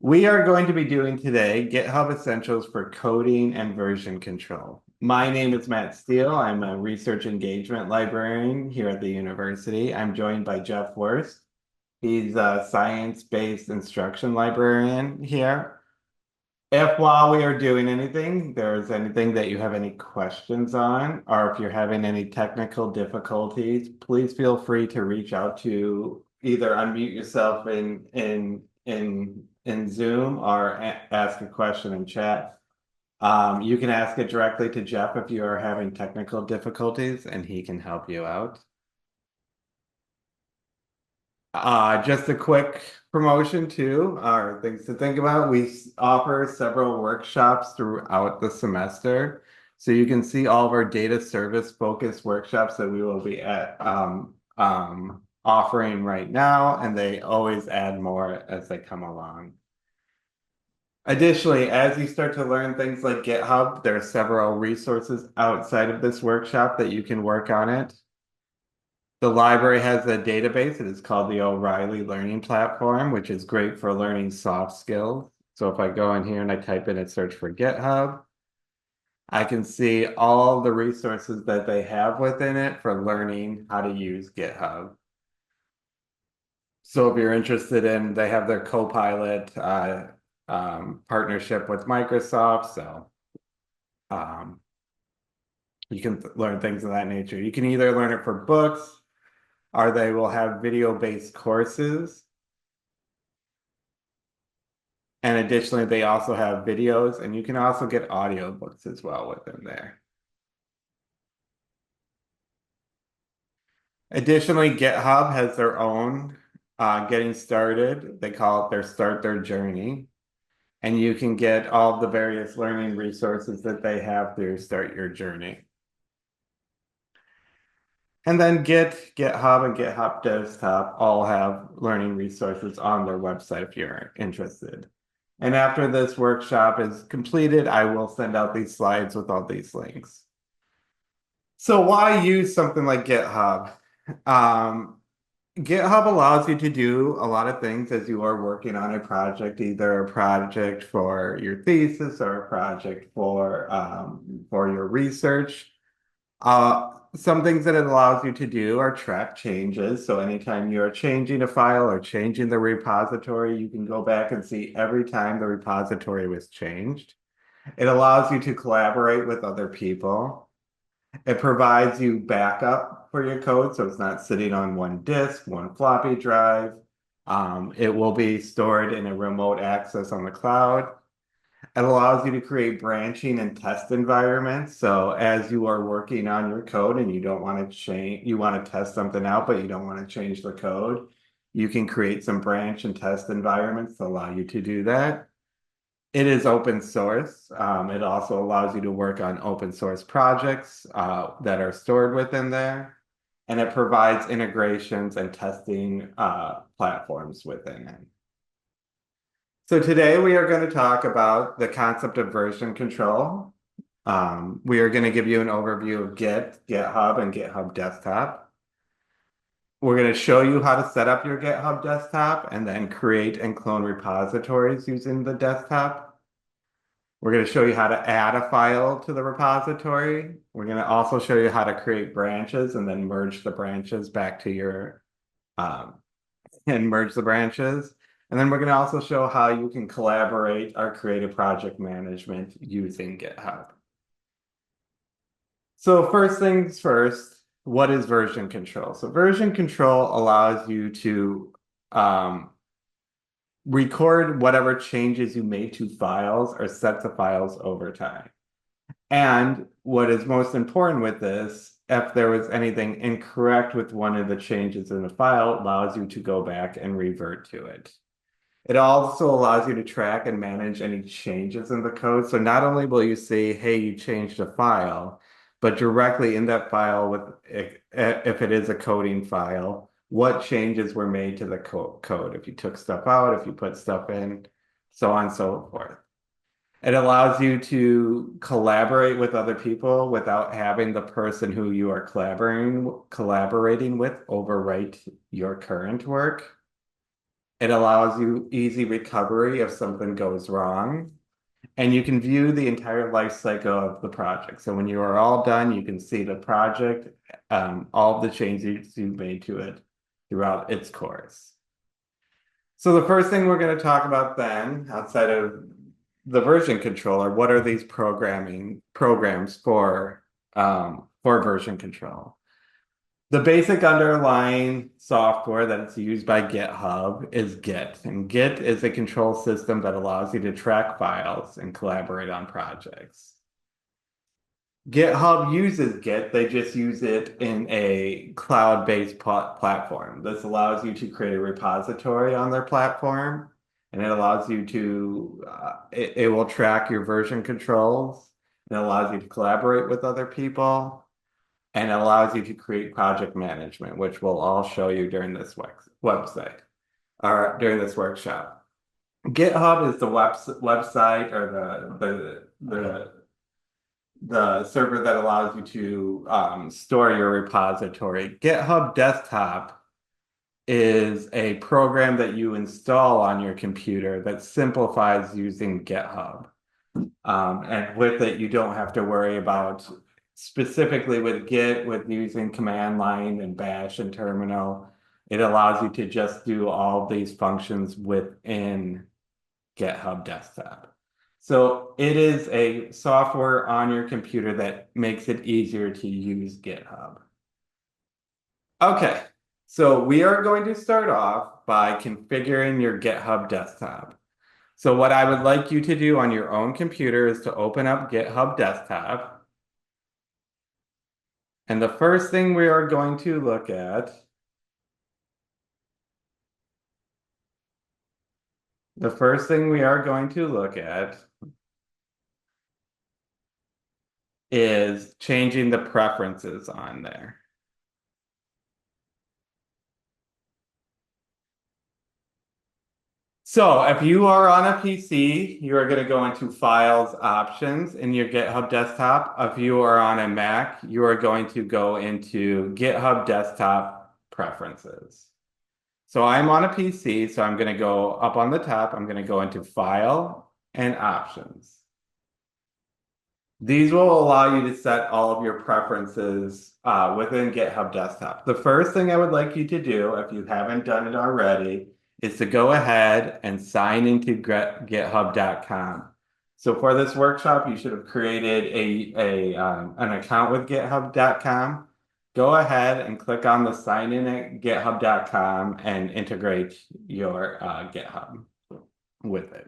We are going to be doing today GitHub Essentials for Coding and Version Control. My name is Matt Steele. I'm a research engagement librarian here at the university. I'm joined by Jeff Worst. He's a science-based instruction librarian here. If while we are doing anything, there's anything that you have any questions on, or if you're having any technical difficulties, please feel free to reach out to either unmute yourself in Zoom or ask a question in chat. You can ask it directly to Jeff if you are having technical difficulties, and he can help you out. Just a quick promotion too, or things to think about. We offer several workshops throughout the semester. So you can see all of our data service focused workshops that we will be offering right now, and they always add more as they come along. Additionally, as you start to learn things like GitHub, there are several resources outside of this workshop that you can work on it. The library has a database. It is called the O'Reilly Learning Platform, which is great for learning soft skills. So if I go in here and I type in and search for GitHub, I can see all the resources that they have within it for learning how to use GitHub. So if you're interested in, they have their Copilot partnership with Microsoft. So um, you can learn things of that nature. You can either learn it for books, or they will have video-based courses. And additionally, they also have videos, and you can also get audiobooks as well within there. Additionally, GitHub has their own getting started. They call it their Start Their Journey. And you can get all the various learning resources that they have through Start Your Journey. And then GitHub and GitHub Desktop all have learning resources on their website if you're interested. And after this workshop is completed, I will send out these slides with all these links. So why use something like GitHub? Um, GitHub allows you to do a lot of things as you are working on a project, either a project for your thesis or a project for your research. Some things that it allows you to do are track changes. So anytime you're changing a file or changing the repository, you can go back and see every time the repository was changed. It allows you to collaborate with other people. It provides you backup for your code, so it's not sitting on one disk, one floppy drive. It will be stored in a remote access on the cloud. It allows you to create branching and test environments. So as you are working on your code and you don't want to change, you want to test something out, but you don't want to change the code, you can create some branch and test environments to allow you to do that. It is open source. It also allows you to work on open source projects that are stored within there. And it provides integrations and testing platforms within it. So today we are going to talk about the concept of version control. We are going to give you an overview of GitHub, and GitHub Desktop. We're going to show you how to set up your GitHub Desktop and then create and clone repositories using the desktop. We're going to show you how to add a file to the repository. We're going to also show you how to create branches and then merge the branches back to your and merge the branches. And then we're going to also show how you can collaborate or create a project management using GitHub. So first things first, what is version control? So version control allows you to record whatever changes you made to files or sets of files over time. And what is most important with this, if there was anything incorrect with one of the changes in the file, it allows you to go back and revert to it. It also allows you to track and manage any changes in the code. So not only will you see, hey, you changed a file, but directly in that file, with if it is a coding file, what changes were made to the code, if you took stuff out, if you put stuff in, so on and so forth. It allows you to collaborate with other people without having the person who you are collaborating with overwrite your current work. It allows you easy recovery if something goes wrong. And you can view the entire life cycle of the project. So when you are all done, you can see the project, all the changes you've made to it throughout its course. So the first thing we're going to talk about then, outside of the version controller, what are these programs for version control? The basic underlying software that's used by GitHub is Git, and Git is a control system that allows you to track files and collaborate on projects. GitHub uses Git, they just use it in a cloud-based platform. This allows you to create a repository on their platform, and it allows you to, it will track your version controls, and it allows you to collaborate with other people, and it allows you to create project management, which we'll all show you during this website or during this workshop. GitHub is the website or the server that allows you to store your repository. GitHub Desktop is a program that you install on your computer that simplifies using GitHub. And with it, you don't have to worry about, specifically with Git, with using command line and bash and terminal. It allows you to just do all of these functions within GitHub Desktop. So it is a software on your computer that makes it easier to use GitHub. Okay, so we are going to start off by configuring your GitHub Desktop. So what I would like you to do on your own computer is to open up GitHub Desktop. And the first thing we are going to look at is changing the preferences on there. So if you are on a PC, you are going to go into Files, Options in your GitHub Desktop. If you are on a Mac, you are going to go into GitHub Desktop Preferences. So I'm on a PC, so I'm going to go up on the top. I'm going to go into File and Options. These will allow you to set all of your preferences within GitHub Desktop. The first thing I would like you to do, if you haven't done it already, is to go ahead and sign into github.com. So for this workshop, you should have created an account with github.com. Go ahead and click on the sign in at github.com and integrate your GitHub with it.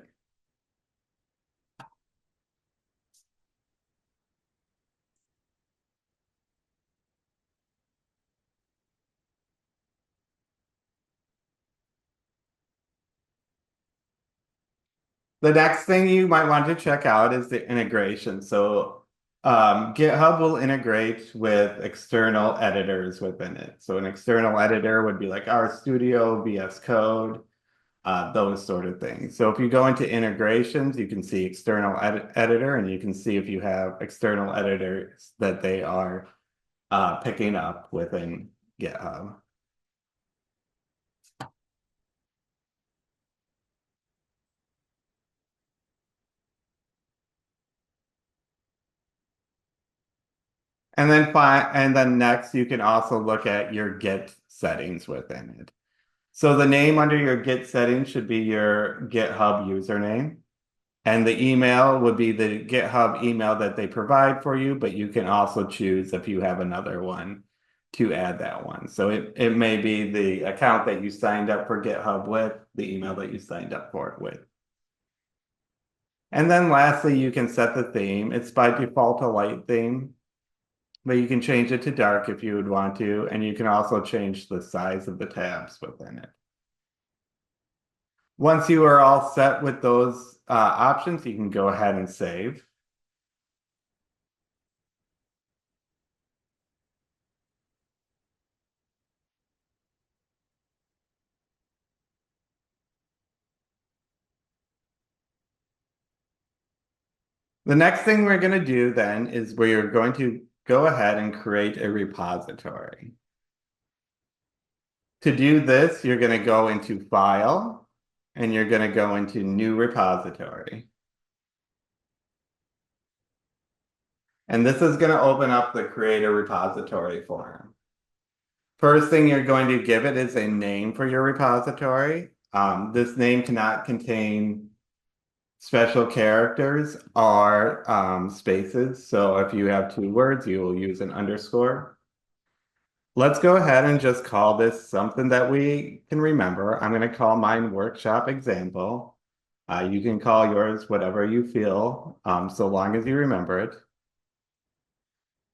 The next thing you might want to check out is the integration. So GitHub will integrate with external editors within it. So an external editor would be like RStudio, VS Code, those sort of things. So if you go into integrations, you can see external editor, and you can see if you have external editors that they are picking up within GitHub. And then next, you can also look at your Git settings within it. So the name under your Git settings should be your GitHub username. And the email would be the GitHub email that they provide for you, but you can also choose if you have another one to add that one. So it may be the account that you signed up for GitHub with, the email that you signed up for it with. And then lastly, you can set the theme. It's by default a light theme, but you can change it to dark if you would want to, and you can also change the size of the tabs within it. Once you are all set with those options, you can go ahead and save. The next thing we're going to do then is we're going to go ahead and create a repository. To do this, you're going to go into File, and you're going to go into new repository. And this is going to open up the create a repository form. First thing you're going to give it is a name for your repository. This name cannot contain special characters or spaces. So if you have 2 words, you will use an underscore. Let's go ahead and just call this something that we can remember. I'm going to call mine workshop example. You can call yours whatever you feel, so long as you remember it.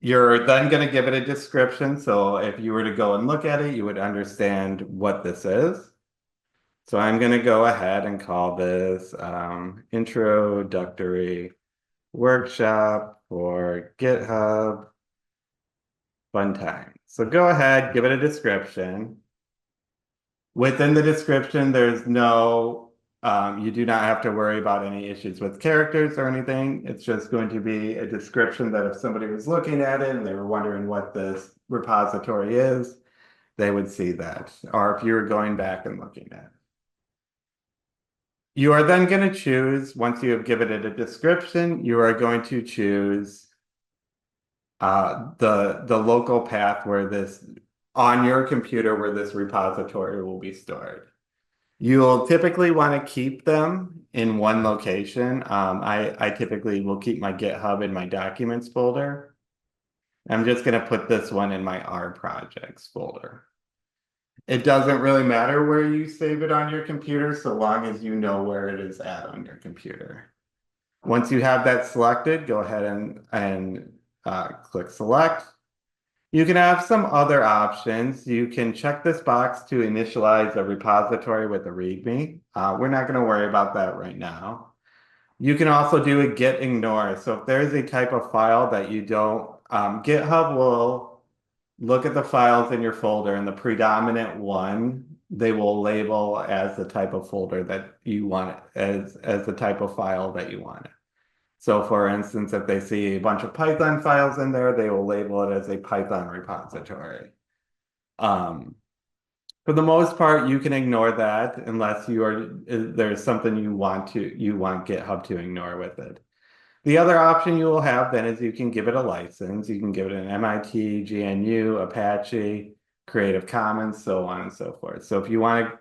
You're then going to give it a description. So if you were to go and look at it, you would understand what this is. So I'm going to go ahead and call this introductory workshop for GitHub fun time. So go ahead, give it a description. Within the description, there's no, you do not have to worry about any issues with characters or anything. It's just going to be a description that if somebody was looking at it and they were wondering what this repository is, they would see that. Or if you were going back and looking at it. You are then going to choose, once you have given it a description, you are going to choose the local path where this, on your computer where this repository will be stored. You'll typically want to keep them in one location. I typically will keep my GitHub in my documents folder. I'm just going to put this one in my R projects folder. It doesn't really matter where you save it on your computer, so long as you know where it is at on your computer. Once you have that selected, go ahead and click select. You can have some other options. You can check this box to initialize a repository with a README. We're not going to worry about that right now. You can also do a git ignore. So if there's a type of file that you don't, GitHub will look at the files in your folder, and the predominant one, they will label as the type of folder that you want, as the type of file that you want. So for instance, if they see a bunch of Python files in there, they will label it as a Python repository. For the most part, you can ignore that unless there's something you want GitHub to ignore with it. The other option you will have then is you can give it a license. You can give it an MIT, GNU, Apache, Creative Commons, so on and so forth. So if you want to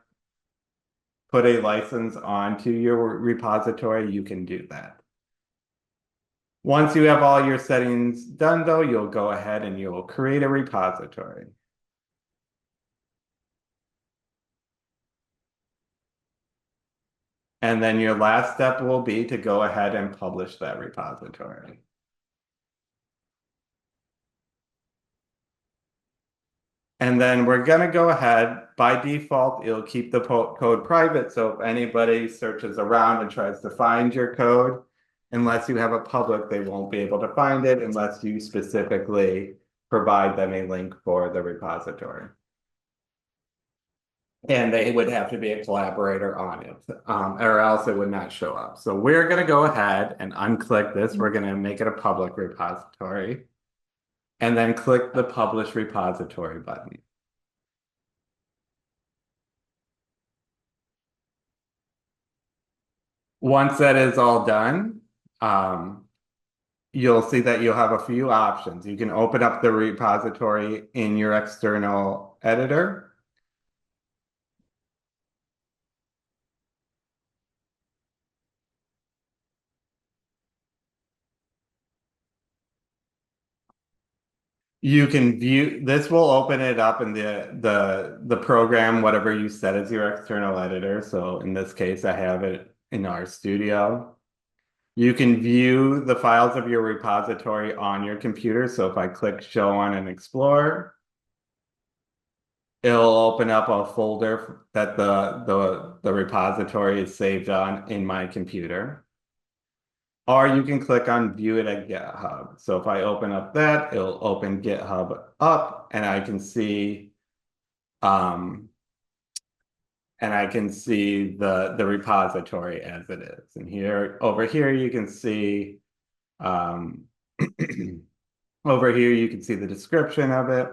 put a license onto your repository, you can do that. Once you have all your settings done, though, you'll go ahead and you'll create a repository. And then your last step will be to go ahead and publish that repository. And then we're going to go ahead, by default, it'll keep the code private. So if anybody searches around and tries to find your code, unless you have a public, they won't be able to find it unless you specifically provide them a link for the repository. And they would have to be a collaborator on it, or else it would not show up. So we're going to go ahead and unclick this. We're going to make it a public repository. And then click the Publish Repository button. Once that is all done, you'll see that you'll have a few options. You can open up the repository in your external editor. You can view, this will open it up in the program, whatever you set as your external editor. So in this case, I have it in RStudio. You can view the files of your repository on your computer. So if I click Show on and Explore, it'll open up a folder that the repository is saved on in my computer. Or you can click on View it at GitHub. So if I open up that, it'll open GitHub up, and I can see the repository as it is. And over here you can see over here you can see the description of it.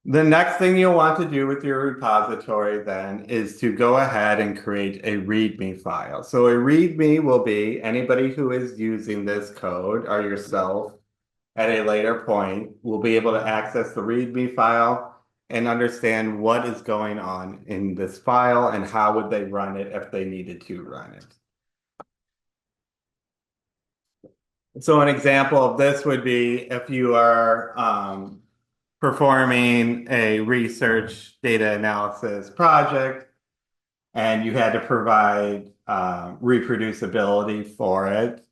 The next thing you'll want to do with your repository then is to go ahead and create a README file. So a README will be anybody who is using this code or yourself at a later point will be able to access the README file and understand what is going on in this file and how would they run it if they needed to run it. So an example of this would be if you are performing a research data analysis project and you had to provide reproducibility for it.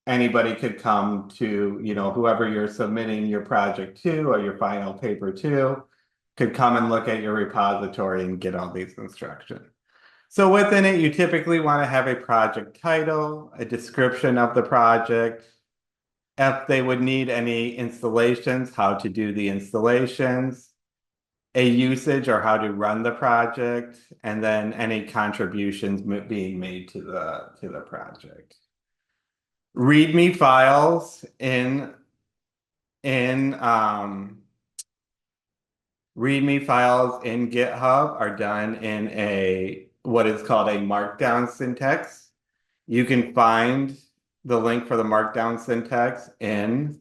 Anybody could come to, whoever you're submitting your project to or your final paper to, could come and look at your repository and get all these instructions. So within it, you typically want to have a project title, a description of the project, if they would need any installations, how to do the installations, a usage or how to run the project, and then any contributions being made to the project. README files in README files in GitHub are done in what is called a markdown syntax. You can find the link for the markdown syntax in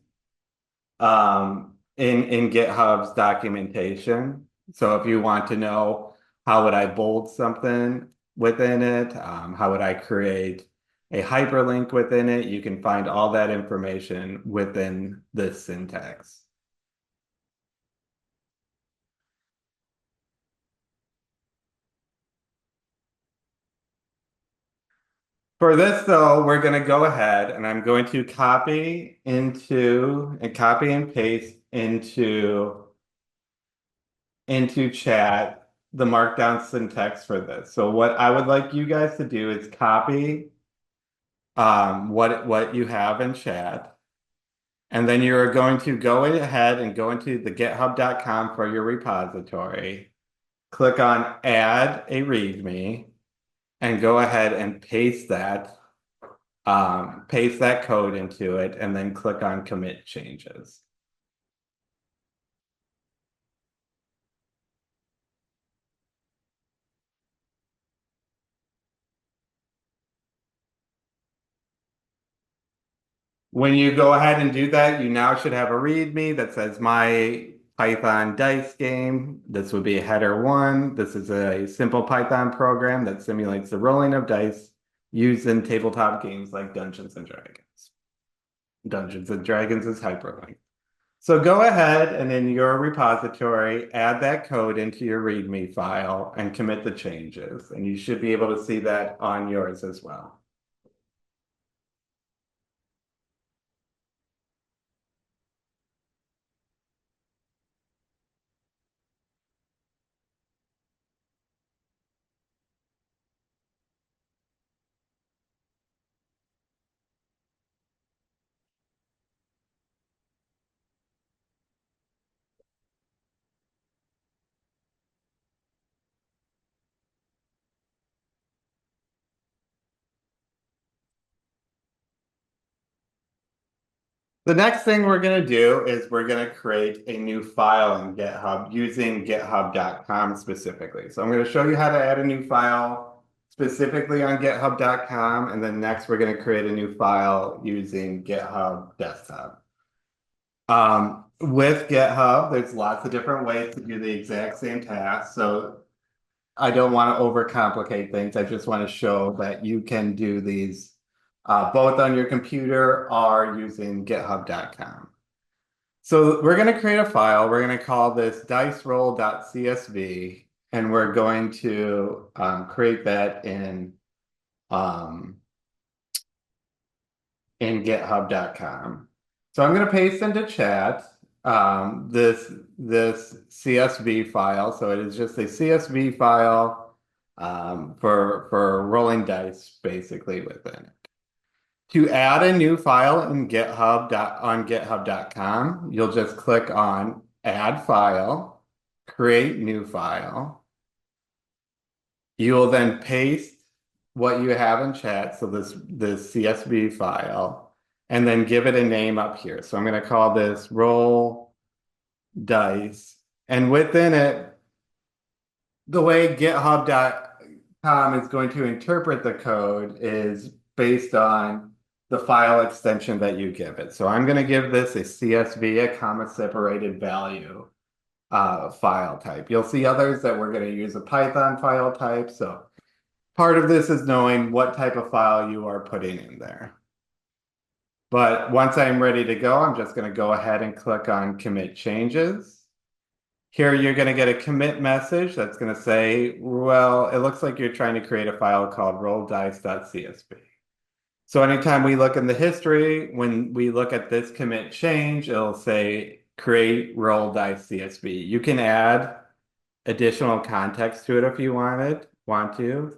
GitHub's documentation. So if you want to know how would I bold something within it, how would I create a hyperlink within it, you can find all that information within this syntax. For this though, we're going to go ahead and I'm going to copy and paste into chat the markdown syntax for this. So what I would like you guys to do is copy what you have in chat. And then you're going to go ahead and go into the github.com for your repository. Click on add a README and go ahead and paste that code into it and then click on commit changes. When you go ahead and do that, you now should have a README that says my Python dice game. This would be header 1. This is a simple Python program that simulates the rolling of dice used in tabletop games like Dungeons and Dragons. Dungeons and Dragons is hyperlinked. So go ahead and in your repository, add that code into your README file and commit the changes. And you should be able to see that on yours as well. The next thing we're going to do is we're going to create a new file in GitHub using github.com specifically. So I'm going to show you how to add a new file specifically on github.com. And then next we're going to create a new file using GitHub Desktop. With GitHub, there's lots of different ways to do the exact same task. So I don't want to overcomplicate things. I just want to show that you can do these both on your computer or using github.com. So we're going to create a file. We're going to call this diceroll.csv, and we're going to create that in github.com. So I'm going to paste into chat this CSV file. So it is just a CSV file for rolling dice basically within it. To add a new file in on github.com, you'll just click on add file, create new file. You will then paste what you have in chat, so this CSV file, and then give it a name up here. So I'm going to call this roll dice And within it, the way GitHub.com is going to interpret the code is based on the file extension that you give it. So I'm going to give this a CSV, a comma separated value file type. You'll see others that we're going to use a Python file type. So part of this is knowing what type of file you are putting in there. But once I'm ready to go, I'm just going to go ahead and click on commit changes. Here you're going to get a commit message that's going to say, well, it looks like you're trying to create a file called rolldice.csv. So anytime we look in the history, when we look at this commit change, it'll say create roll.dice.csv. You can add additional context to it if you want to.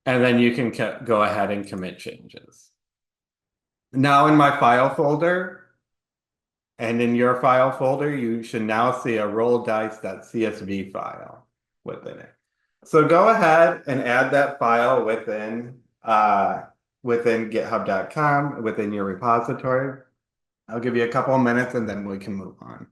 And then you can go ahead and commit changes. Now in my file folder, and in your file folder, you should now see a rolldice.csv file within it. So go ahead and add that file within github.com, within your repository. I'll give you a couple of minutes and then we can move on.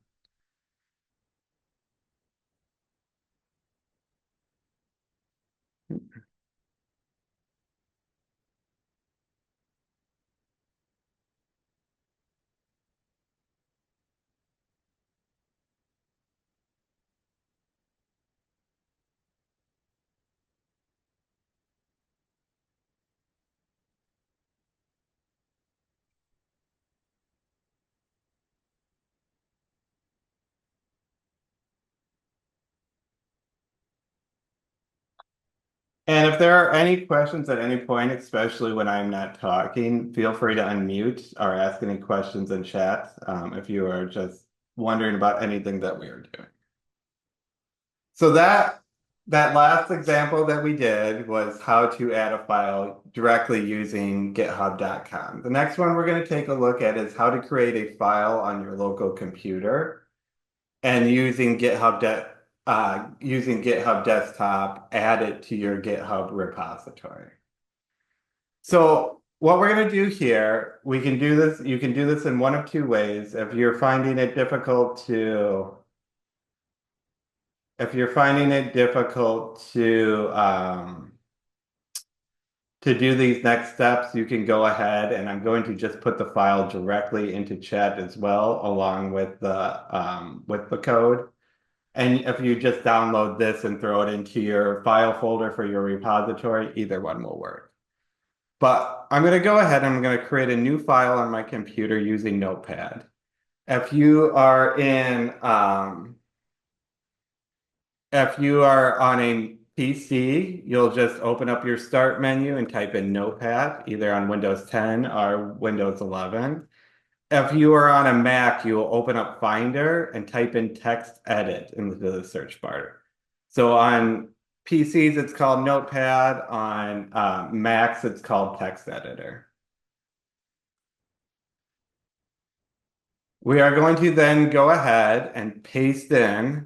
And if there are any questions at any point, especially when I'm not talking, feel free to unmute or ask any questions in chat if you are just wondering about anything that we are doing. So that last example that we did was how to add a file directly using github.com. The next one we're going to take a look at is how to create a file on your local computer and using GitHub Desktop, add it to your GitHub repository. So what we're going to do here, we can do this, you can do this in one of two ways. If you're finding it difficult to do these next steps, you can go ahead and I'm going to just put the file directly into chat as well, along with the code. And if you just download this and throw it into your file folder for your repository, either one will work. But I'm going to go ahead and I'm going to create a new file on my computer using Notepad. If you are on a PC, you'll just open up your start menu and type in Notepad, either on Windows 10 or Windows 11. If you are on a Mac, you will open up Finder and type in text edit into the search bar. So on PCs, it's called Notepad. On Macs, it's called text editor. We are going to then go ahead and paste in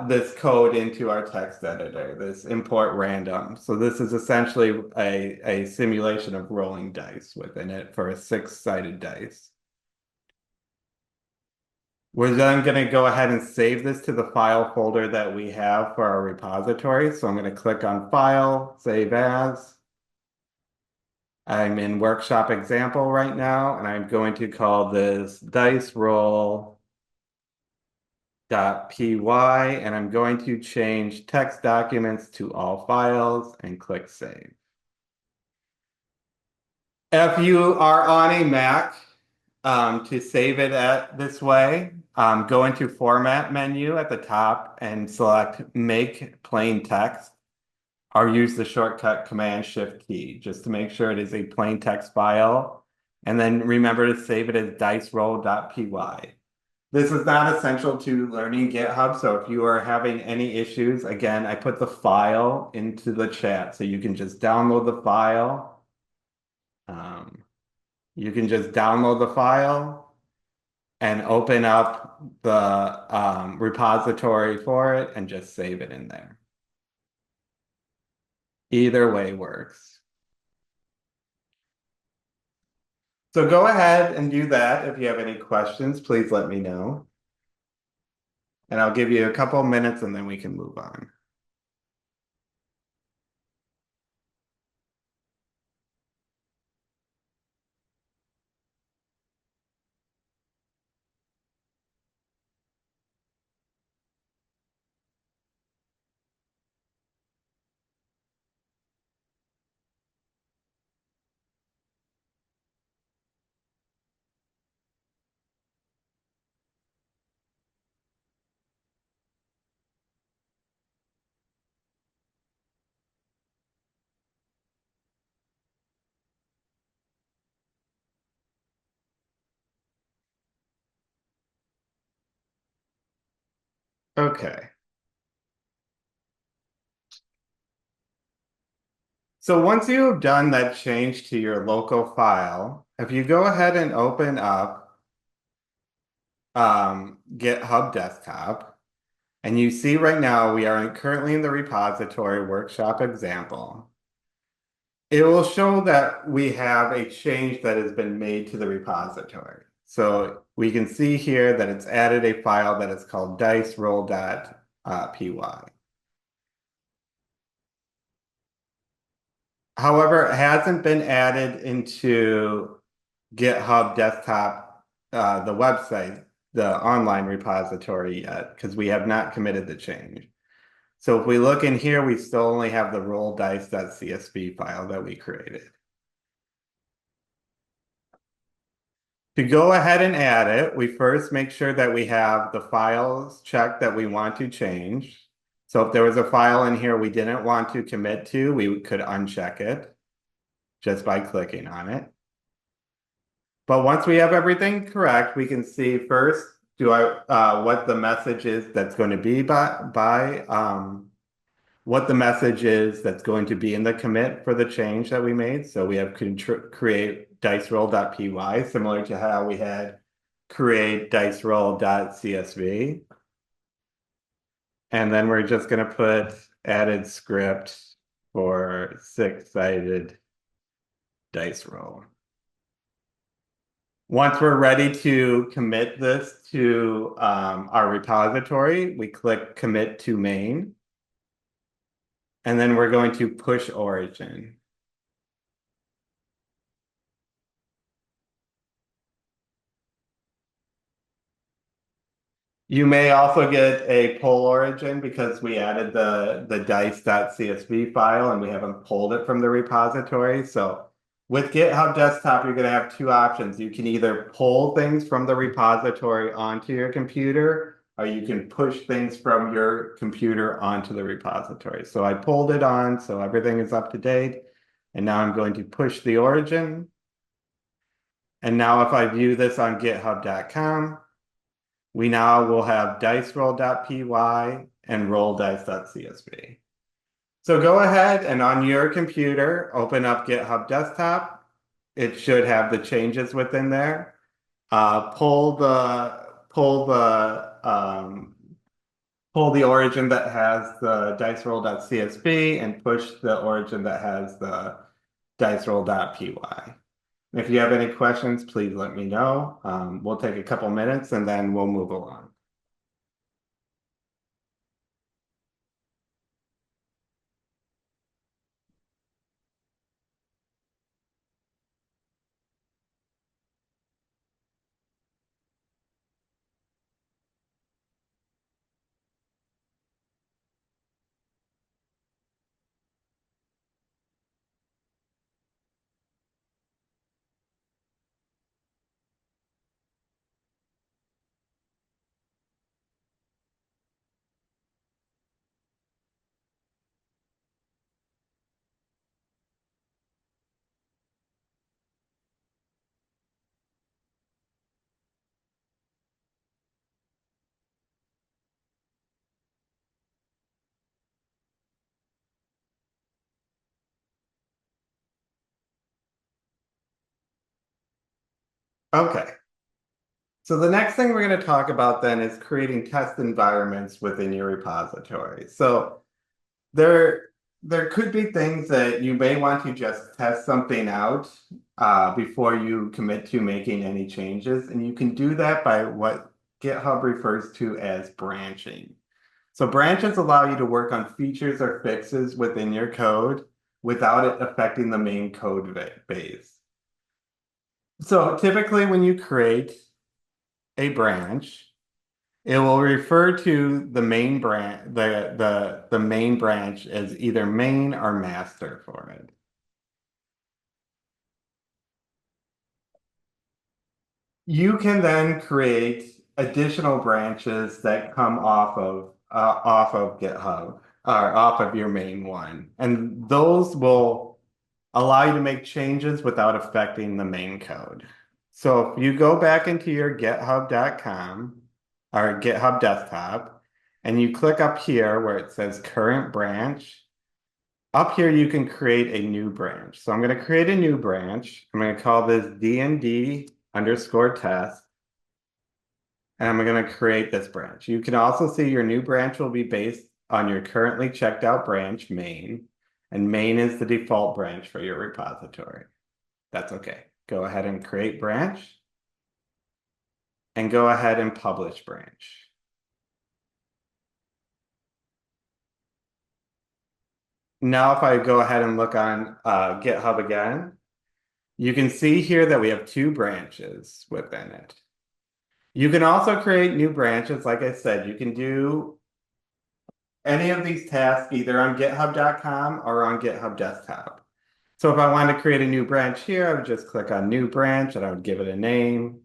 this code into our text editor, this import random. So this is essentially a simulation of rolling dice within it for a 6-sided dice. We're then going to go ahead and save this to the file folder that we have for our repository. So I'm going to click on File, Save As. I'm in Workshop Example right now, and I'm going to call this dice roll .py, and I'm going to change text documents to all files and click Save. If you are on a Mac, to save it this way, go into Format menu at the top and select Make Plain Text, or use the shortcut Command-Shift-Key just to make sure it is a plain text file. And then remember to save it as diceroll.py. This is not essential to learning GitHub, so if you are having any issues, again, I put the file into the chat, so you can just download the file. You can just download the file and open up the repository for it and just save it in there. Either way works. So go ahead and do that. If you have any questions, please let me know. And I'll give you a couple minutes and then we can move on. Okay. So once you have done that change to your local file, if you go ahead and open up GitHub Desktop, and you see right now we are currently in the repository workshop example, it will show that we have a change that has been made to the repository. So we can see here that it's added a file that is called diceroll.py. However, it hasn't been added into GitHub Desktop, the website, the online repository yet, because we have not committed the change. So if we look in here, we still only have the rolldice.csv file that we created. To go ahead and add it, we first make sure that we have the files checked that we want to change. So if there was a file in here we didn't want to commit to, we could uncheck it just by clicking on it. But once we have everything correct, we can see first, what the message is that's going to be what the message is that's going to be in the commit for the change that we made. So we have create diceroll.py, similar to how we had create diceroll.csv. And then we're just going to put added script for six-sided dice roll. Once we're ready to commit this to our repository, we click commit to main. And then we're going to push origin. You may also get a pull origin because we added the dice.csv file and we haven't pulled it from the repository. So with GitHub Desktop, you're going to have two options. You can either pull things from the repository onto your computer, or you can push things from your computer onto the repository. So I pulled it on, so everything is up to date. And now I'm going to push the origin. And now if I view this on github.com, we now will have diceroll.py and rolldice.csv. So go ahead and on your computer, open up GitHub Desktop. It should have the changes within there. Pull the origin that has the diceroll.csv and push the origin that has the diceroll.py. If you have any questions, please let me know. We'll take a couple minutes and then we'll move along. Okay. So the next thing we're going to talk about then is creating test environments within your repository. So there, there could be things that you may want to just test something out before you commit to making any changes. And you can do that by what GitHub refers to as branching. So branches allow you to work on features or fixes within your code without it affecting the main code base. So typically when you create a branch, it will refer to the main branch, the main branch as either main or master for it. You can then create additional branches that come off of GitHub or off of your main one, and those will allow you to make changes without affecting the main code. So if you go back into your github.com or GitHub Desktop and you click up here where it says current branch, up here you can create a new branch. So I'm going to create a new branch. I'm going to call this DND underscore test. And I'm going to create this branch. You can also see your new branch will be based on your currently checked out branch main. And main is the default branch for your repository. That's okay. Go ahead and create branch and go ahead and publish branch. Now, if I go ahead and look on GitHub again, you can see here that we have two branches within it. You can also create new branches. Like I said, you can do any of these tasks either on github.com or on GitHub Desktop. So if I wanted to create a new branch here, I would just click on new branch and I would give it a name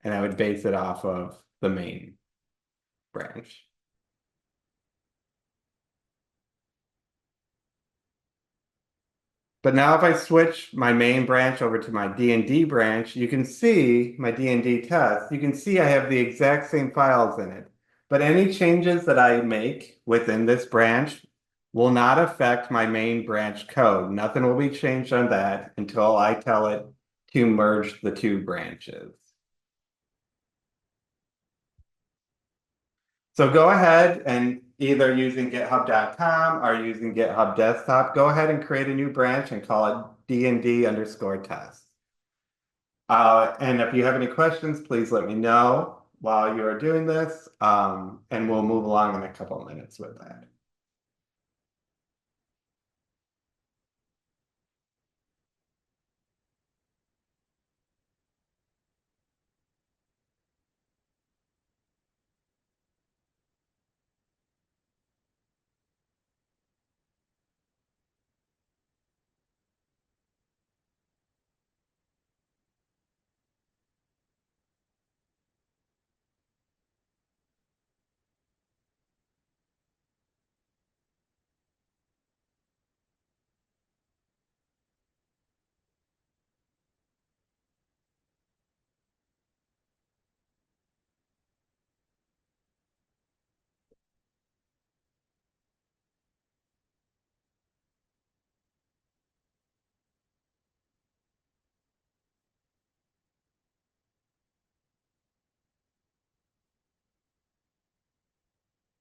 and I would base it off of the main branch. But now if I switch my main branch over to my D&D branch, you can see my D&D test. You can see I have the exact same files in it. But any changes that I make within this branch will not affect my main branch code. Nothing will be changed on that until I tell it to merge the two branches. So go ahead and either using github.com or using GitHub Desktop, go ahead and create a new branch and call it D&D underscore test. And if you have any questions, please let me know while you are doing this, and we'll move along in a couple of minutes with that.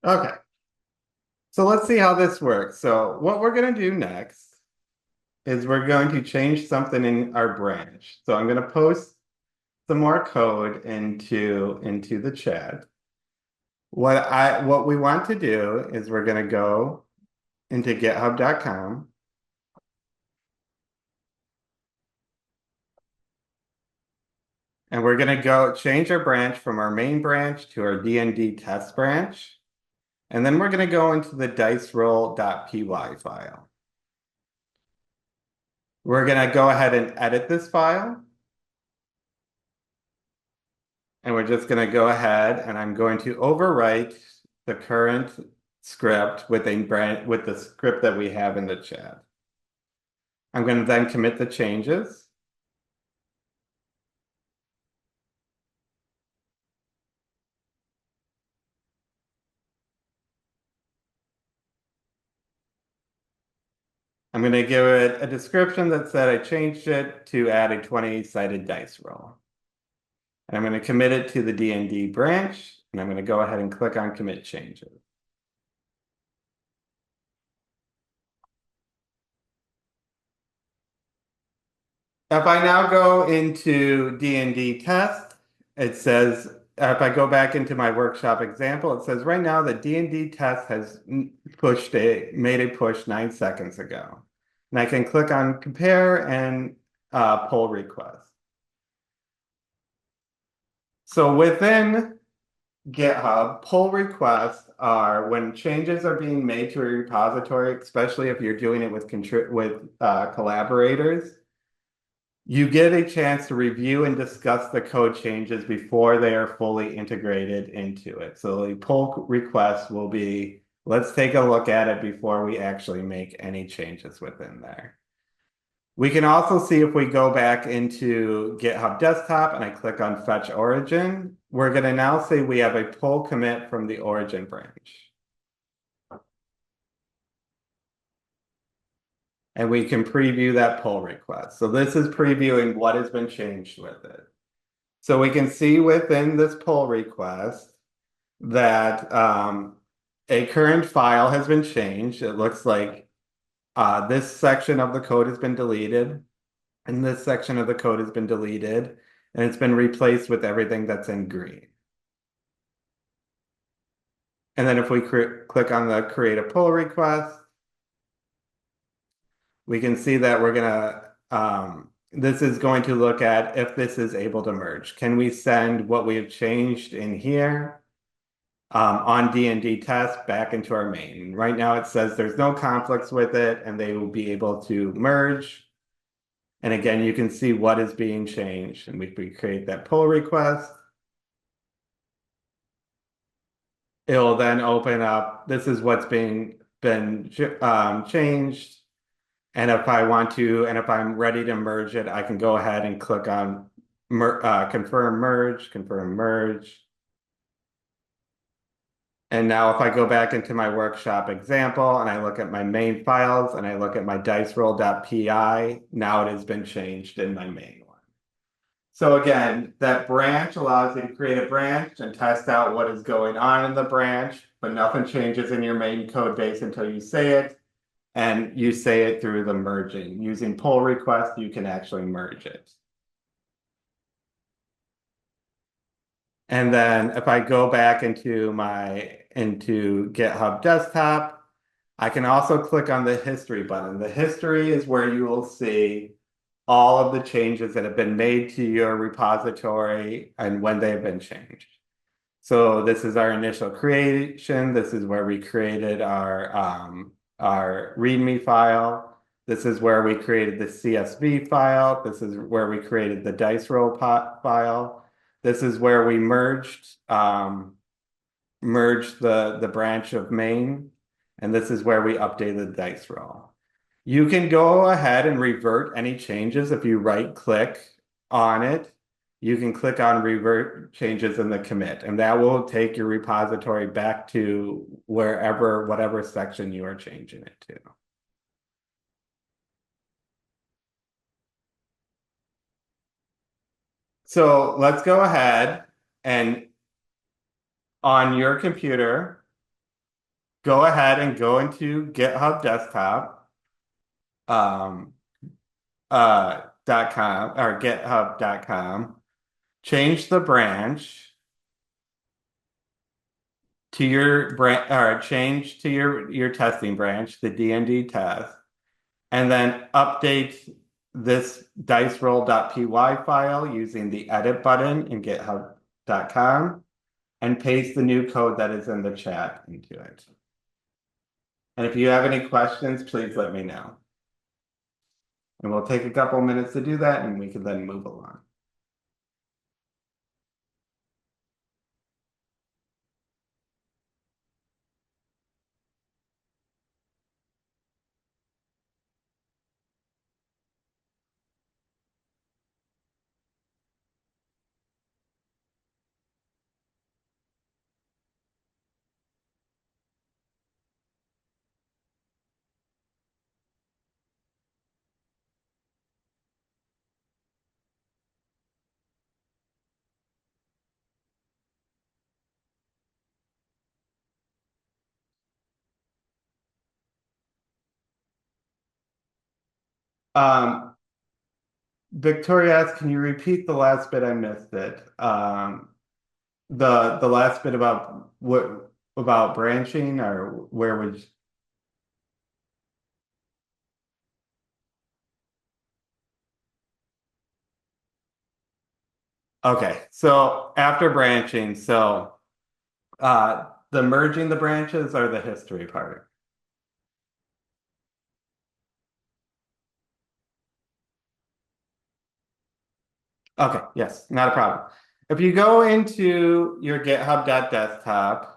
Okay, so let's see how this works. So what we're going to do next is we're going to change something in our branch. So I'm going to post some more code into the chat. What we want to do is we're going to go into github.com. And we're going to go change our branch from our main branch to our DND test branch. And then we're going to go into the diceroll.py file. We're going to go ahead and edit this file. And we're just going to go ahead and I'm going to overwrite the current script with the script that we have in the chat. I'm going to then commit the changes. I'm going to give it a description that said I changed it to add a 20-sided dice roll. And I'm going to commit it to the DND branch, and I'm going to go ahead and click on commit changes. If I now go into D&D test, it says, if I go back into my workshop example, it says right now the D&D test has made a push 9 seconds ago. And I can click on compare and pull request. So within GitHub, pull requests are when changes are being made to a repository, especially if you're doing it with collaborators. You get a chance to review and discuss the code changes before they are fully integrated into it. So the pull request will be, let's take a look at it before we actually make any changes within there. We can also see if we go back into GitHub Desktop and I click on Fetch Origin, we're going to now see we have a pull commit from the origin branch. And we can preview that pull request. So this is previewing what has been changed with it. So we can see within this pull request that a current file has been changed. It looks like this section of the code has been deleted, and this section of the code has been deleted, and it's been replaced with everything that's in green. And then if we click on the create a pull request, we can see that we're gonna, this is going to look at if this is able to merge. Can we send what we have changed in here on D&D test back into our main? Right now it says there's no conflicts with it and they will be able to merge. And again, you can see what is being changed, and we create that pull request. It'll then open up, this is what's been changed. And if I want to, and if I'm ready to merge it, I can go ahead and click on confirm merge. And now if I go back into my workshop example and I look at my main files and I look at my diceroll.py, now it has been changed in my main one. So again, that branch allows you to create a branch and test out what is going on in the branch, but nothing changes in your main code base until you say it. And you say it through the merging. Using pull request, you can actually merge it. And then if I go back into GitHub Desktop, I can also click on the history button. The history is where you will see all of the changes that have been made to your repository and when they have been changed. So this is our initial creation. This is where we created our README file. This is where we created the CSV file. This is where we created the dice roll file. This is where we merged the branch of main, and this is where we updated the dice roll. You can go ahead and revert any changes if you right click on it. You can click on revert changes in the commit, and that will take your repository back to whatever section you are changing it to. So let's go ahead and on your computer, go ahead and go into GitHub Desktop .com or GitHub.com, change the branch to your branch or change to your testing branch, the DND test, and then update this diceroll.py file using the edit button in github.com and paste the new code that is in the chat into it. And if you have any questions, please let me know. And we'll take a couple minutes to do that and we can then move along. Um, Victoria asks, can you repeat the last bit? I missed it. The last bit about what about branching or where would you... Okay, so after branching, so the merging the branches or the history part? Okay, yes, not a problem. If you go into your GitHub.desktop,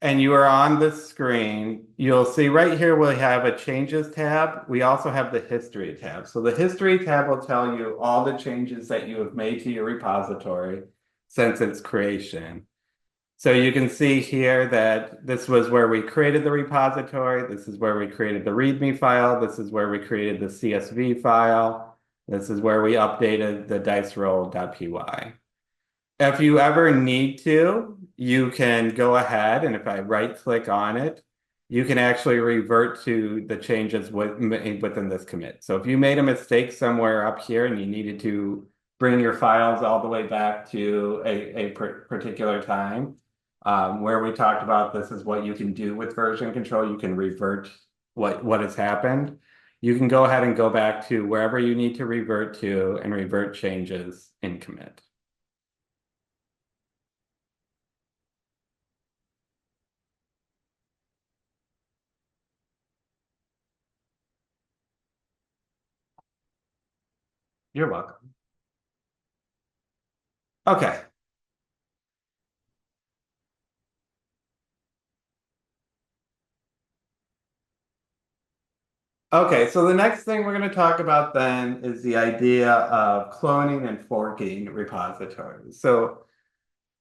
and you are on the screen, you'll see right here we have a changes tab. We also have the history tab. So the history tab will tell you all the changes that you have made to your repository since its creation. So you can see here that this was where we created the repository. This is where we created the README file. This is where we created the CSV file. This is where we updated the diceroll.py. If you ever need to, you can go ahead and if I right click on it, you can actually revert to the changes within this commit. So if you made a mistake somewhere up here and you needed to bring your files all the way back to a particular time, where we talked about this is what you can do with version control, you can revert what has happened. You can go ahead and go back to wherever you need to revert to and revert changes in commit. You're welcome. Okay. Okay, so the next thing we're going to talk about then is the idea of cloning and forking repositories. So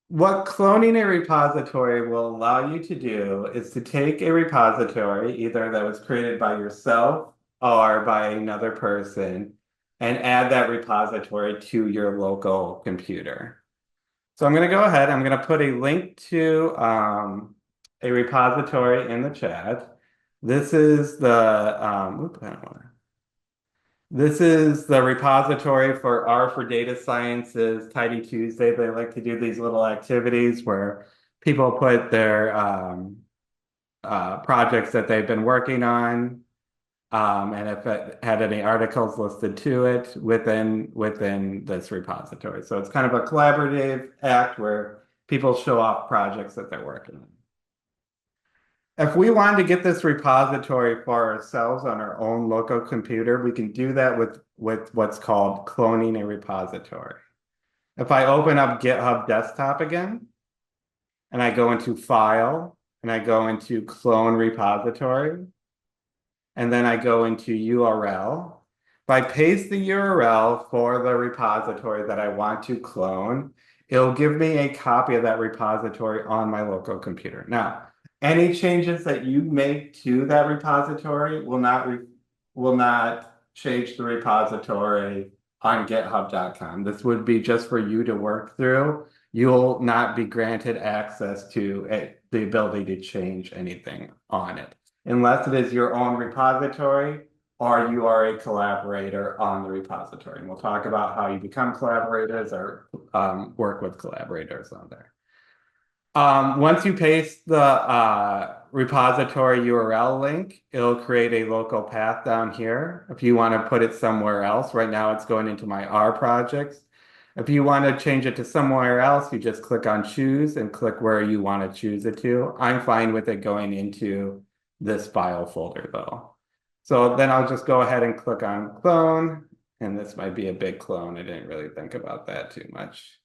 what cloning a repository will allow you to do is to take a repository, either that was created by yourself or by another person, and add that repository to your local computer. So I'm going to go ahead, I'm going to put a link to a repository in the chat. This is the, I don't want to. This is the repository for R for Data Sciences, Tidy Tuesday. They like to do these little activities where people put their projects that they've been working on, and if it had any articles listed to it within this repository. So it's kind of a collaborative act where people show off projects that they're working on. If we wanted to get this repository for ourselves on our own local computer, we can do that with what's called cloning a repository. If I open up GitHub Desktop again, and I go into File, and I go into Clone Repository, and then I go into URL. If I paste the URL for the repository that I want to clone, it'll give me a copy of that repository on my local computer. Now, any changes that you make to that repository will not change the repository on github.com. This would be just for you to work through. You'll not be granted access to the ability to change anything on it unless it is your own repository or you are a collaborator on the repository. And we'll talk about how you become collaborators or work with collaborators on there. Once you paste the repository URL link, it'll create a local path down here. If you want to put it somewhere else, right now it's going into my R projects. If you want to change it to somewhere else, you just click on choose and click where you want to choose it to. I'm fine with it going into this file folder though. So then I'll just go ahead and click on clone, and this might be a big clone. I didn't really think about that too much.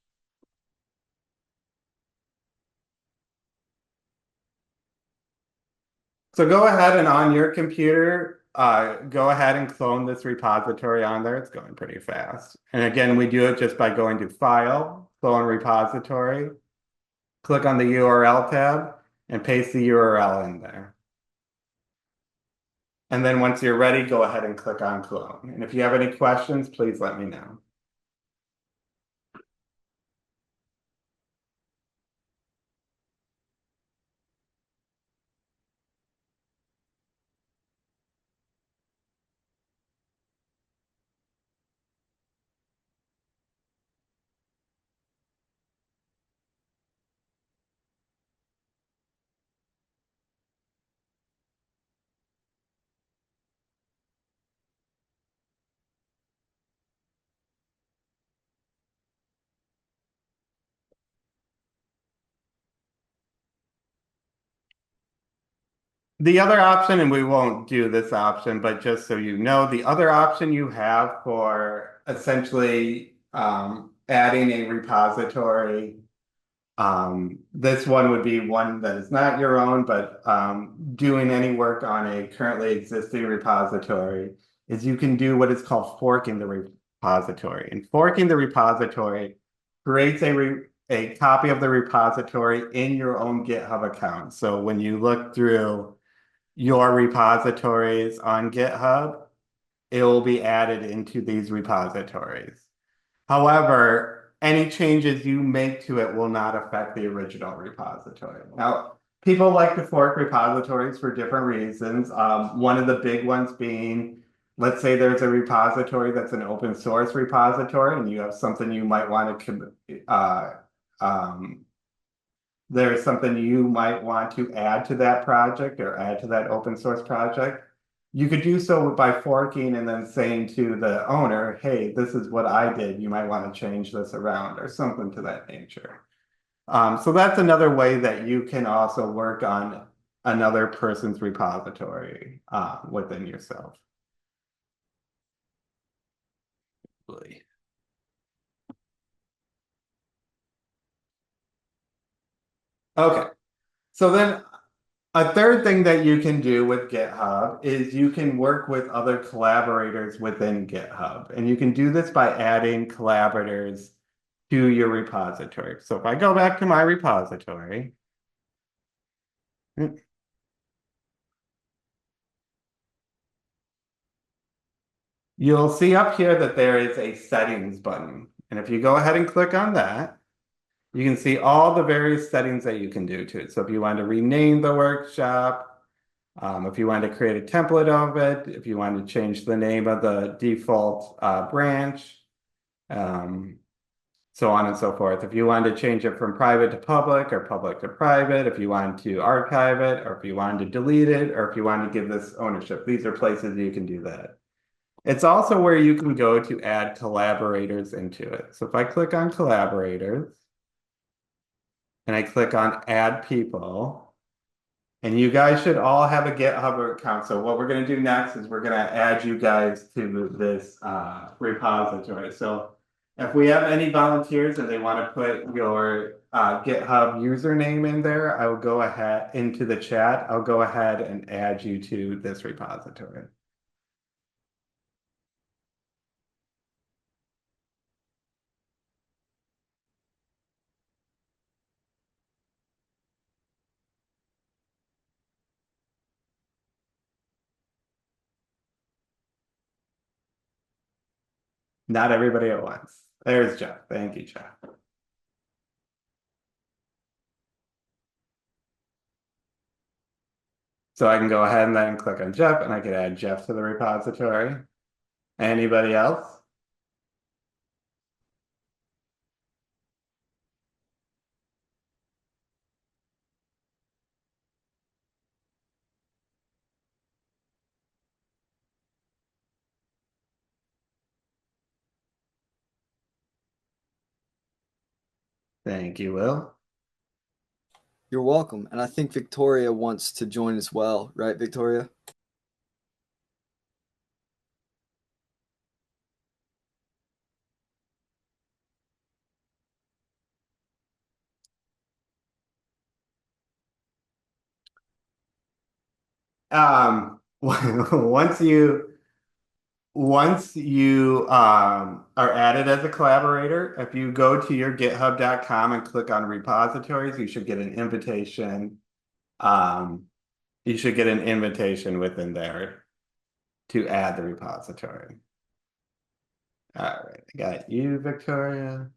So go ahead and on your computer, go ahead and clone this repository on there. It's going pretty fast. And again, we do it just by going to File, Clone Repository, click on the URL tab, and paste the URL in there. And then once you're ready, go ahead and click on Clone. And if you have any questions, please let me know. The other option, and we won't do this option, but just so you know, the other option you have for essentially adding a repository, this one would be one that is not your own, but doing any work on a currently existing repository is you can do what is called forking the repository. And forking the repository creates a copy of the repository in your own GitHub account. So when you look through your repositories on GitHub, it will be added into these repositories. However, any changes you make to it will not affect the original repository. Now, people like to fork repositories for different reasons. One of the big ones being, let's say there's a repository that's an open source repository, and you have something you might want to there's something you might want to add to that project or add to that open source project, you could do so by forking and then saying to the owner, hey, this is what I did. You might want to change this around or something to that nature. So that's another way that you can also work on another person's repository within yourself. Okay, so then a third thing that you can do with GitHub is you can work with other collaborators within GitHub. And you can do this by adding collaborators to your repository. So if I go back to my repository, you'll see up here that there is a settings button. And if you go ahead and click on that, you can see all the various settings that you can do to it. So if you want to rename the workshop, if you want to create a template of it, if you want to change the name of the default branch, so on and so forth. If you want to change it from private to public or public to private, if you want to archive it, or if you want to delete it, or if you want to give this ownership, these are places you can do that. It's also where you can go to add collaborators into it. So if I click on collaborators and I click on add people, and you guys should all have a GitHub account. So what we're going to do next is we're going to add you guys to this repository. So if we have any volunteers and they want to put your GitHub username in there, I will go ahead into the chat. I'll go ahead and add you to this repository. Not everybody at once. There's Jeff. Thank you, Jeff. So I can go ahead and then click on Jeff and I can add Jeff to the repository. Anybody else? Thank you, Will. You're welcome. And I think Victoria wants to join as well, right, Victoria? Once you are added as a collaborator, if you go to your github.com and click on repositories, you should get an invitation. You should get an invitation within there to add the repository. All right, I got you, Victoria.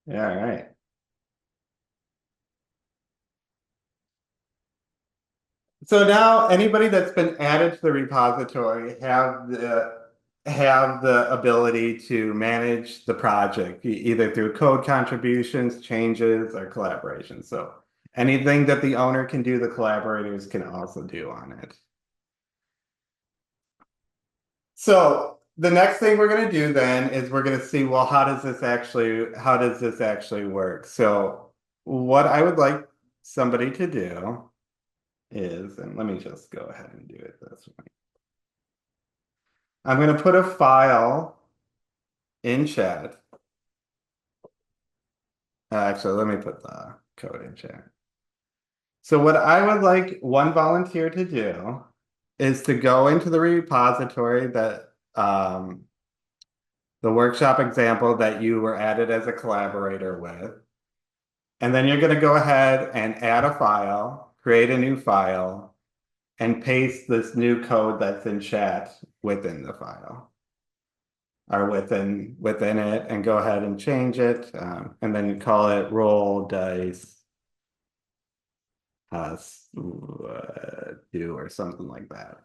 All right. So now anybody that's been added to the repository have the ability to manage the project either through code contributions, changes, or collaboration. So anything that the owner can do, the collaborators can also do on it. So the next thing we're going to do then is we're going to see, well, how does this actually work? So what I would like somebody to do is, and let me just go ahead and do it this way. I'm going to put a file in chat. Actually, let me put the code in chat. So what I would like one volunteer to do is to go into the repository that the workshop example that you were added as a collaborator with. And then you're going to go ahead and add a file, create a new file, and paste this new code that's in chat within the file or within it, and go ahead and change it. And then you call it roll dice uh, do or something like that.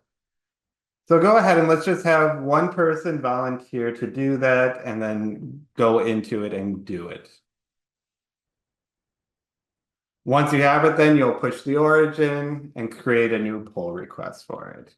So go ahead and let's just have one person volunteer to do that and then go into it and do it. Once you have it, then you'll push the origin and create a new pull request for it.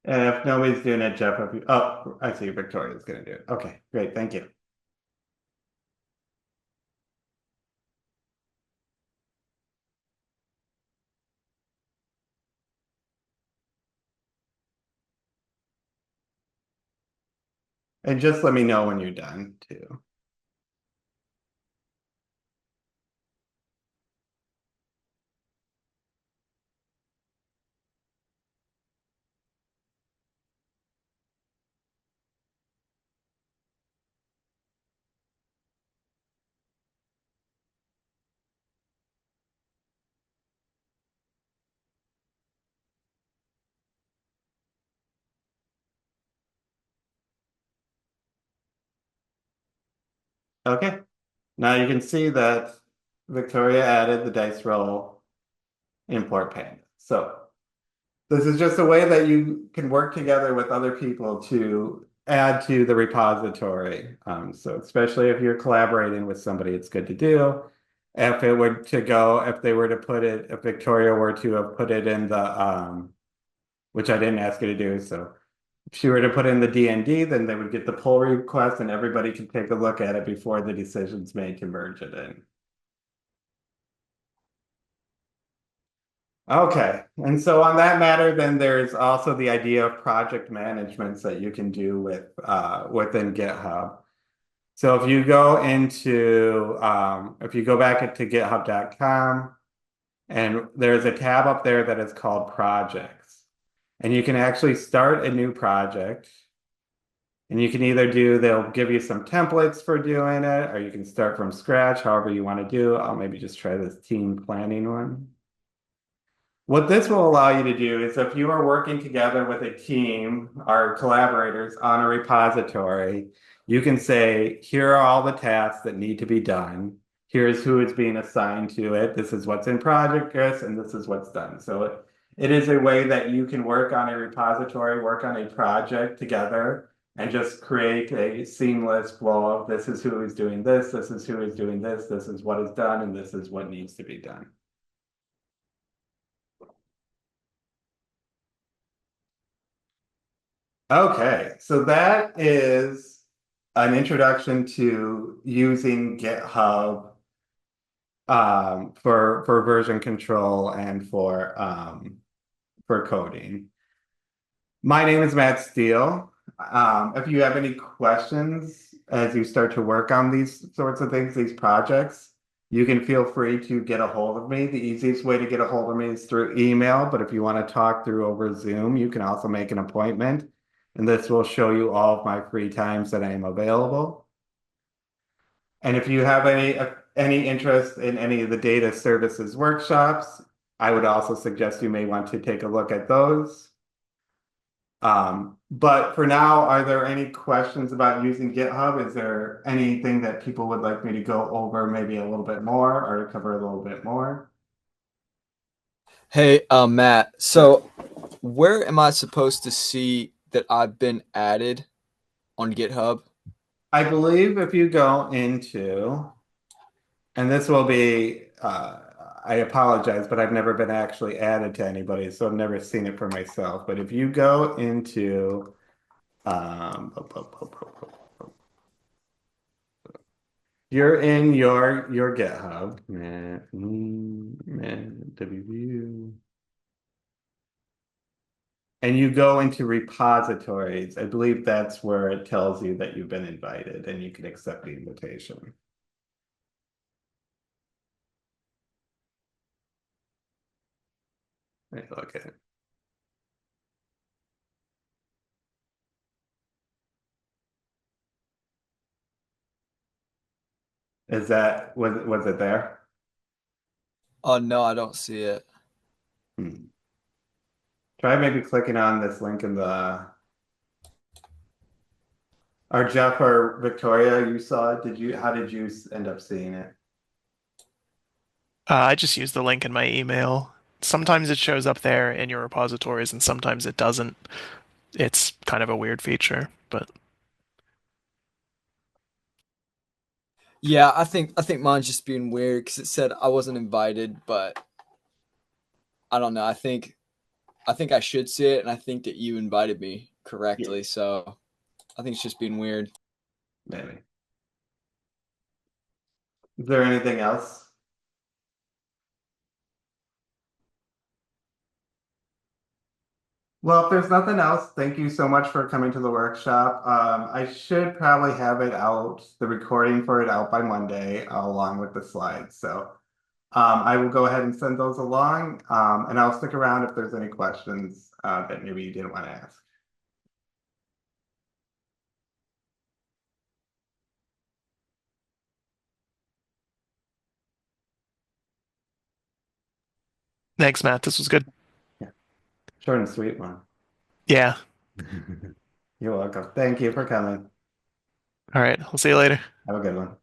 And if nobody's doing it, Jeff, oh, I see Victoria's gonna do it. Okay, great, thank you. And just let me know when you're done too. Okay, now you can see that Victoria added the dice roll import pane. So this is just a way that you can work together with other people to add to the repository. So especially if you're collaborating with somebody, it's good to do. If it were to go, if they were to put it, if Victoria were to have put it in which I didn't ask you to do, so if she were to put in the DND, then they would get the pull request and everybody can take a look at it before the decision's made to merge it in. Okay, and so on that matter, then there's also the idea of project managements that you can do within GitHub. So if you go into if you go back into github.com, and there's a tab up there that is called projects, and you can actually start a new project, and you can either they'll give you some templates for doing it, or you can start from scratch, however you want to do. I'll maybe just try this team planning one. What this will allow you to do is if you are working together with a team or collaborators on a repository, you can say, here are all the tasks that need to be done. Here's who is being assigned to it. This is what's in progress, and this is what's done. So it is a way that you can work on a repository, work on a project together, and just create a seamless flow of this is who is doing this is who is doing this is what is done, and this is what needs to be done. Okay, so that is an introduction to using GitHub for version control and for coding. My name is Matt Steele. If you have any questions as you start to work on these sorts of things, these projects, you can feel free to get a hold of me. The easiest way to get a hold of me is through email, but if you want to talk through over Zoom, you can also make an appointment, and this will show you all of my free times that I am available. And if you have any any interest in any of the data services workshops, I would also suggest you may want to take a look at those. But for now, are there any questions about using GitHub? Is there anything that people would like me to go over maybe a little bit more or to cover a little bit more? Hey, Matt. Yes. So, where am I supposed to see that I've been added on GitHub? I believe if you go into, and this will be, I apologize, but I've never been actually added to anybody, so I've never seen it for myself. But if you go into, um, you're in your GitHub, WVU, and you go into repositories. I believe that's where it tells you that you've been invited and you can accept the invitation. Let me look at it. Is that was it there? Oh, no, I don't see it. Hmm. Try maybe clicking on this link in the or Jeff or Victoria, you saw it. Did you how did you end up seeing it? I just use the link in my email. Sometimes it shows up there in your repositories, and sometimes it doesn't. It's kind of a weird feature, but Yeah, I think mine's just being weird because it said I wasn't invited, but I don't know. I think I should see it, and I think that you invited me Yeah, correctly. So I think it's just being weird. maybe. Is there anything else? Well, if there's nothing else, thank you so much for coming to the workshop. I should probably have it out, the recording for it out by Monday, along with the slides. So I will go ahead and send those along, and I'll stick around if there's any questions that maybe you didn't want to ask. thanks, Matt. This was good. Yeah, short and sweet one. Yeah. You're welcome. Thank you for coming. All right. I'll see you later. Have a good one.